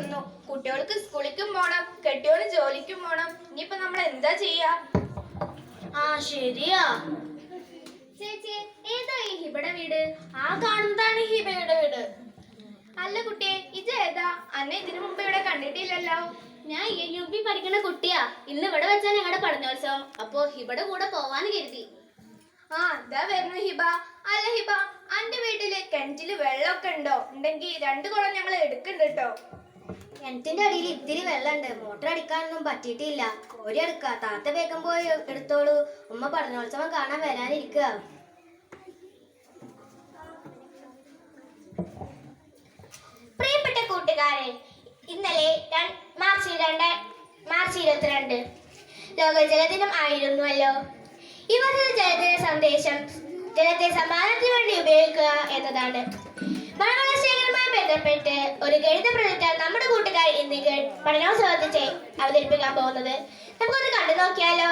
തീർന്നു. കുട്ടികൾക്ക് സ്കൂളിലേക്കും പോണം, കെട്ടിയോന് ജോലിക്കും പോണം. ഇനിയിപ്പോ നമ്മൾ എന്താ ചെയ്യാ? ആ ശരിയാ. ചേച്ചി, ഏതാ ഈ ഹിബയുടെ വീട്? ആ കാണുന്നതാണ് ഹിബയുടെ വീട്. അല്ല കുട്ടിയെ, ഇത് ഏതാ? അന്നെ ഇതിനു മുമ്പ് ഇവിടെ കണ്ടിട്ടില്ലല്ലോ. ഞാൻ UP പഠിക്കുന്ന കുട്ടിയാ. ഇന്ന് ഇവിടെ വെച്ചാൽ ഞങ്ങളുടെ പഠനോത്സവം. അപ്പോ ഹിബയുടെ കൂടെ പോവാന്ന് കരുതി. ആ ഇതാ വരുന്നു ഹിബ. അല്ല ഹിബ, അന്റെ വീട്ടില് കിണറ്റില് വെള്ളമൊക്കെ ഉണ്ടോ? ഉണ്ടെങ്കിൽ 2 കുളം ഞങ്ങൾ എടുക്കണ്ട് കേട്ടോ. കിണറ്റിന്റെ അടിയിൽ ഇത്തിരി വെള്ളമുണ്ട്. മോട്ടർ അടിക്കാനൊന്നും പറ്റിയിട്ടില്ല. കോരി എടുക്ക. താത്ത വേഗം പോയി എടുത്തോളൂ. ഉമ്മ പഠനോത്സവം കാണാൻ വരാനിരിക്കുക. പ്രിയപ്പെട്ട കൂട്ടുകാരെ, ഇന്നലെ മാർച്ച് 22 ലോക ജലദിനം ആയിരുന്നുവല്ലോ. ഈ വർഷത്തെ ജലദിന സന്ദേശം ജലത്തെ സമാധാനത്തിന് വേണ്ടി ഉപയോഗിക്കുക എന്നതാണ്. മഴവെള്ള ശേഖരവുമായി ബന്ധപ്പെട്ട് ഒരു ഗണിത പ്രൊജക്റ്റാണ് നമ്മുടെ കൂട്ടുകാർ ഇന്ന് പഠനോത്സവത്തിൽ അവതരിപ്പിക്കാൻ പോകുന്നത്. നമുക്കൊന്ന് കണ്ടു നോക്കിയാലോ.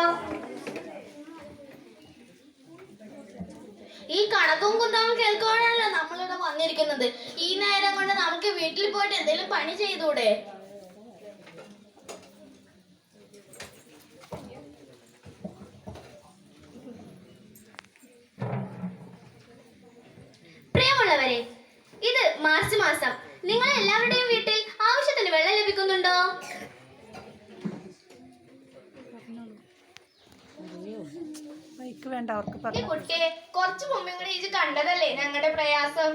ഈ കണക്കും കുന്തവും കേൾക്കുവാണല്ലോ നമ്മളിവിടെ വന്നിരിക്കുന്നത്. ഈ നേരം കൊണ്ട് നമുക്ക് വീട്ടിൽ പോയിട്ട് എന്തെങ്കിലും പണി ചെയ്തൂടെ? പ്രിയമുള്ളവരെ, ഇത് മാർച്ച് മാസം. നിങ്ങൾ എല്ലാവരുടെയും വീട്ടിൽ ആവശ്യത്തിന് വെള്ളം ലഭിക്കുന്നുണ്ടോ? കുട്ടിയെ, കുറച്ചു മുമ്പ് കൂടെ ഇത് കണ്ടതല്ലേ ഞങ്ങളുടെ പ്രയാസം.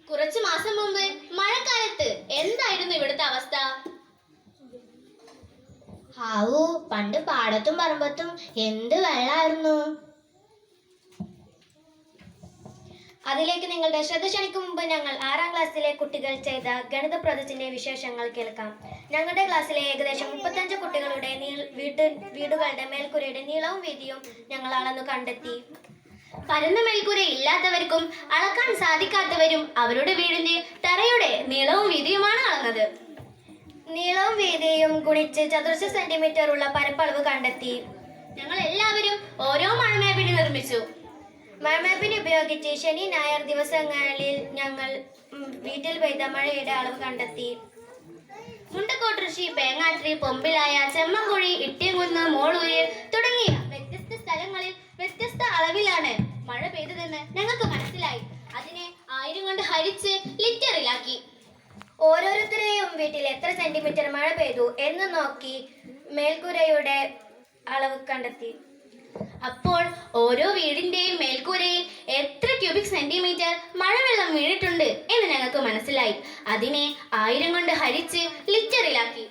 കുറച്ചു മാസം മുമ്പ് മഴക്കാലത്ത് എന്തായിരുന്നു ഇവിടുത്തെ അവസ്ഥ? ഹാവൂ, പണ്ട് പാടത്തും പറമ്പത്തും എന്ത് വെള്ളായിരുന്നു. അതിലേക്ക് നിങ്ങളുടെ ശ്രദ്ധ ക്ഷണിക്കും മുമ്പ് ഞങ്ങൾ 6ാം ക്ലാസ്സിലെ കുട്ടികൾ ചെയ്ത ഗണിത പ്രൊജക്റ്റിന്റെ വിശേഷങ്ങൾ കേൾക്കാം. ഞങ്ങളുടെ ക്ലാസ്സിലെ ഏകദേശം 35 കുട്ടികളുടെ വീടുകളുടെ മേൽക്കൂരയുടെ നീളവും വീതിയും ഞങ്ങൾ അളന്നു കണ്ടെത്തി. പരന്ന മേൽക്കൂര ഇല്ലാത്തവർക്കും അളക്കാൻ സാധിക്കാത്തവരും അവരുടെ വീടിന്റെ തറയുടെ നീളവും വീതിയുമാണ് അളന്നത്. നീളവും വീതിയും ഗുണിച്ച് ചതുരശ്ര സെന്റിമീറ്റർ ഉള്ള പരപ്പളവ് കണ്ടെത്തി. ഞങ്ങൾ എല്ലാവരും ഓരോ മഴമേപ്പിടി നിർമ്മിച്ചു. മഴമേപ്പിന് ഉപയോഗിച്ച് ശനി ഞായർ ദിവസങ്ങളിൽ ഞങ്ങൾ വീട്ടിൽ പെയ്ത മഴയുടെ അളവ് കണ്ടെത്തി. മുണ്ടക്കോട്ടുരുശി, പേങ്ങാട്രി, പൊമ്പിലായ, ചെമ്മൻകുഴി, ഇട്ടിയംകുന്ന്, മോളൂര് തുടങ്ങിയ വ്യത്യസ്ത സ്ഥലങ്ങളിൽ വ്യത്യസ്ത അളവിലാണ് മഴ പെയ്തതെന്ന് ഞങ്ങൾക്ക് മനസ്സിലായി. അതിനെ 1000 കൊണ്ട് ഹരിച്ച് ലിറ്ററിലാക്കി. ഓരോരുത്തരെയും വീട്ടിൽ എത്ര സെന്റിമീറ്റർ മഴ പെയ്തു എന്ന് നോക്കി മേൽക്കൂരയുടെ അളവ് കണ്ടെത്തി. അപ്പോൾ ഓരോ വീടിന്റെയും മേൽക്കൂരയിൽ എത്ര ക്യൂബിക് സെന്റിമീറ്റർ മഴവെള്ളം വീണിട്ടുണ്ട് എന്ന് ഞങ്ങൾക്ക് മനസ്സിലായി. അതിനെ 1000 കൊണ്ട് ഹരിച്ച് ലിറ്ററിലാക്കി.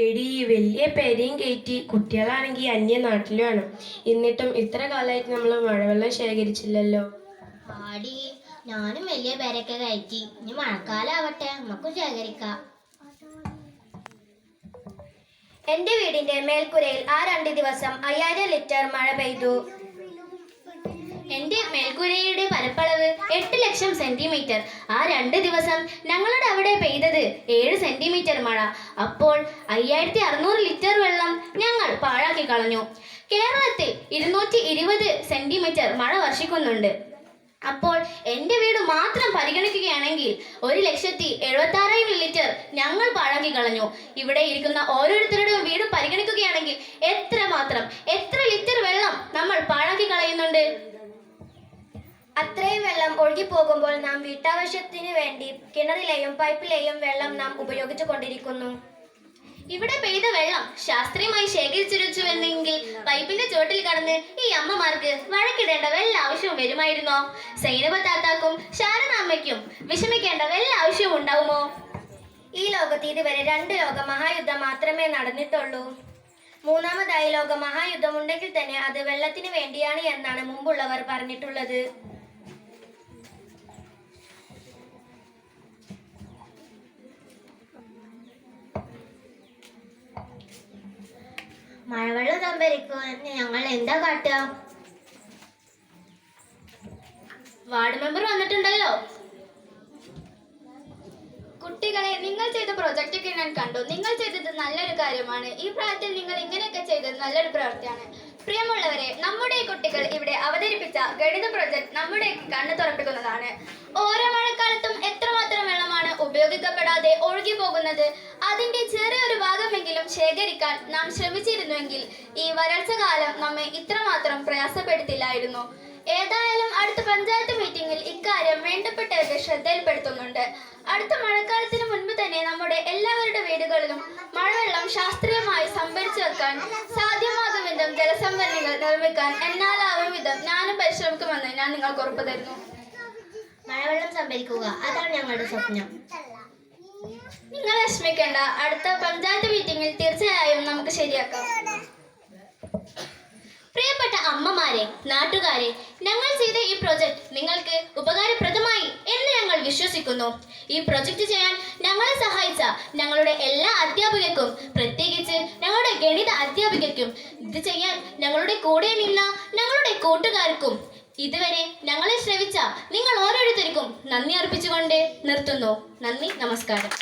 എടി, വലിയ പെരയും കയറ്റി കുട്ടികളാണെങ്കിൽ അന്യ നാട്ടിലുമാണ്. എന്നിട്ടും ഇത്ര കാലമായിട്ട് നമ്മൾ മഴവെള്ളം ശേഖരിച്ചില്ലല്ലോ. ആടി, ഞാനും വലിയ പേരൊക്കെ കയറ്റി. ഇനി മഴക്കാലാവട്ടെ, നമുക്കും ശേഖരിക്കാം. എന്റെ വീടിന്റെ മേൽക്കൂരയിൽ ആ 2 ദിവസം 5000 ലിറ്റർ മഴ പെയ്തു. എന്റെ മേൽക്കൂരയുടെ പരപ്പളവ് 8 ലക്ഷം സെന്റിമീറ്റർ. ആ 2 ദിവസം ഞങ്ങളുടെ അവിടെ പെയ്തത് 7 സെന്റിമീറ്റർ മഴ. അപ്പോൾ 5600 ലിറ്റർ വെള്ളം ഞങ്ങൾ പാഴാക്കി കളഞ്ഞു. കേരളത്തിൽ 220 സെന്റിമീറ്റർ മഴ വർഷിക്കുന്നുണ്ട്. അപ്പോൾ എൻ്റെ വീട് മാത്രം പരിഗണിക്കുകയാണെങ്കിൽ 1,76,000 ലിറ്റർ ഞങ്ങൾ പാഴാക്കി കളഞ്ഞു. ഇവിടെ ഇരിക്കുന്ന ഓരോരുത്തരുടെയും വീട് പരിഗണിക്കുകയാണെങ്കിൽ എത്ര ലിറ്റർ വെള്ളം നമ്മൾ പാഴാക്കി കളയുന്നുണ്ട്? അത്രയും വെള്ളം ഒഴുകി പോകുമ്പോൾ നാം വീട്ടാവശ്യത്തിന് വേണ്ടി കിണറിലെയും പൈപ്പിലെയും വെള്ളം നാം ഉപയോഗിച്ചു കൊണ്ടിരിക്കുന്നു. ഇവിടെ പെയ്ത വെള്ളം ശാസ്ത്രീയമായി ശേഖരിച്ചിരുന്നുവെന്നെങ്കിൽ പൈപ്പിന്റെ ചോട്ടിൽ കടന്ന് ഈ അമ്മമാർക്ക് വഴക്കിടേണ്ട വല്ല ആവശ്യവും വരുമായിരുന്നോ? സൈനബ താത്താക്കും ശാരദ അമ്മയ്ക്കും വിഷമിക്കേണ്ട വല്ല ആവശ്യവും ഉണ്ടാവുമോ? ഈ ലോകത്ത് ഇതുവരെ 2 ലോക മഹായുദ്ധം മാത്രമേ നടന്നിട്ടുള്ളൂ. 3ാമതായി ലോക മഹായുദ്ധം ഉണ്ടെങ്കിൽ തന്നെ അത് വെള്ളത്തിന് വേണ്ടിയാണ് എന്നാണ് മുമ്പുള്ളവർ പറഞ്ഞിട്ടുള്ളത്. മഴവെള്ളം സംഭരിക്കാൻ ഞങ്ങൾ എന്താ കാട്ടുക? വാർഡ് മെമ്പർ വന്നിട്ടുണ്ടല്ലോ. കുട്ടികളെ, നിങ്ങൾ ചെയ്ത പ്രൊജക്റ്റ് ഒക്കെ ഞാൻ കണ്ടു. നിങ്ങൾ ചെയ്തത് നല്ലൊരു കാര്യമാണ്. ഈ പ്രായത്തിൽ നിങ്ങൾ ഇങ്ങനെയൊക്കെ ചെയ്തത് നല്ലൊരു പ്രവൃത്തിയാണ്. പ്രിയമുള്ളവരെ, നമ്മുടെ ഈ കുട്ടികൾ ഇവിടെ അവതരിപ്പിച്ച ഗണിത പ്രൊജക്ട് നമ്മുടെ കണ്ണ് തുറപ്പിക്കുന്നതാണ്. ഓരോ മഴക്കാലത്തും എത്രമാത്രം വെള്ളമാണ് ഉപയോഗിക്കപ്പെടാതെ ഒഴുകി പോകുന്നത്. അതിന്റെ ചെറിയൊരു ഭാഗമെങ്കിലും ശേഖരിക്കാൻ നാം ശ്രമിച്ചിരുന്നുവെങ്കിൽ ഈ വരൾച്ച കാലം നമ്മെ ഇത്രമാത്രം പ്രയാസപ്പെടുത്തില്ലായിരുന്നു. ഏതായാലും അടുത്ത പഞ്ചായത്ത് മീറ്റിംഗിൽ ഇക്കാര്യം വേണ്ടപ്പെട്ടവരുടെ ശ്രദ്ധയിൽപ്പെടുത്തുന്നുണ്ട്. അടുത്ത മഴക്കാലത്തിന് മുൻപ് തന്നെ നമ്മുടെ എല്ലാവരുടെ വീടുകളിലും മഴവെള്ളം ശാസ്ത്രീയമായി സംഭരിച്ചു വെക്കാൻ സാധ്യമാകും വിധം ജലസംഭരണികൾ നിർമ്മിക്കാൻ എന്നാലാവും വിധം ഞാനും പരിശ്രമിക്കുമെന്ന് ഞാൻ നിങ്ങൾക്ക് ഉറപ്പു തരുന്നു. മഴവെള്ളം സംഭരിക്കുക, അതാണ് ഞങ്ങളുടെ സ്വപ്നം. നിങ്ങൾ വിഷമിക്കേണ്ട, അടുത്ത പഞ്ചായത്ത് മീറ്റിംഗിൽ തീർച്ചയായും നമുക്ക് ശരിയാക്കാം. പ്രിയപ്പെട്ട അമ്മമാരെ, നാട്ടുകാരെ, ഞങ്ങൾ ചെയ്ത ഈ പ്രൊജക്ട് നിങ്ങൾക്ക് ഉപകാരപ്രദമായി എന്ന് ഞങ്ങൾ വിശ്വസിക്കുന്നു. ഈ പ്രൊജക്ട് ചെയ്യാൻ ഞങ്ങളെ സഹായിച്ച ഞങ്ങളുടെ എല്ലാ അധ്യാപകർക്കും, പ്രത്യേകിച്ച് ഞങ്ങളുടെ ഗണിത അധ്യാപികയ്ക്കും, ഇത് ചെയ്യാൻ ഞങ്ങളുടെ കൂടെ നിന്ന ഞങ്ങളുടെ കൂട്ടുകാർക്കും, ഇതുവരെ ഞങ്ങളെ ശ്രവിച്ച നിങ്ങൾ ഓരോരുത്തർക്കും നന്ദി അർപ്പിച്ചുകൊണ്ട് നിർത്തുന്നു. നന്ദി, നമസ്കാരം.